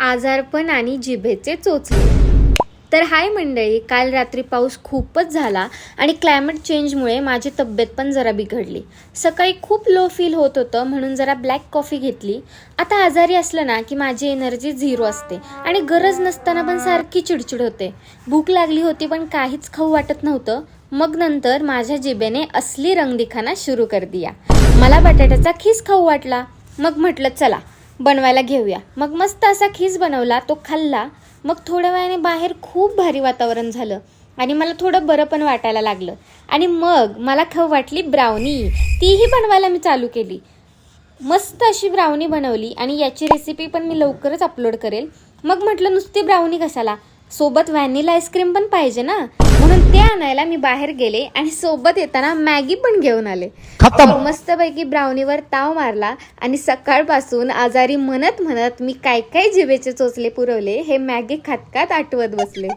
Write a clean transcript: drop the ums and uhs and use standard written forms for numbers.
आजारपण आणि जिभेचे चोचले. तर हाय मंडळी, काल रात्री पाऊस खूपच झाला आणि क्लायमेट चेंजमुळे माझी तब्येत पण जरा बिघडली. सकाळी खूप लो फील होत होतं म्हणून जरा ब्लॅक कॉफी घेतली. आता आजारी असलं ना की माझी एनर्जी झिरो असते आणि गरज नसताना पण सारखी चिडचिड होते. भूक लागली होती पण काहीच खाऊ वाटत नव्हतं. मग नंतर माझ्या जिभेने असली रंग दिखाना सुरू कर दिया. मला बटाट्याचा खीस खाऊ वाटला. मग म्हटलं चला बनवायला घेऊया. मग मस्त असा खीस बनवला, तो खाल्ला. मग थोड्या वेळाने बाहेर खूप भारी वातावरण झालं आणि मला थोडं बरं पण वाटायला लागलं. आणि मग मला खाऊ वाटली ब्राउनी. तीही बनवायला मी चालू केली. मस्त अशी ब्राउनी बनवली आणि याची रेसिपी पण मी लवकरच अपलोड करेल. मग म्हटलं नुसती ब्राउनी कशाला, सोबत व्हॅनिला आईस्क्रीम पण पाहिजे ना, म्हणून ते आणायला मी बाहेर गेले आणि सोबत येताना मॅगी पण घेऊन आले. मस्तपैकी ब्राउनीवर ताव मारला आणि सकाळपासून आजारी म्हणत म्हणत मी काय काय जिभेचे चोचले पुरवले हे मॅगी खात खात आठवत बसले.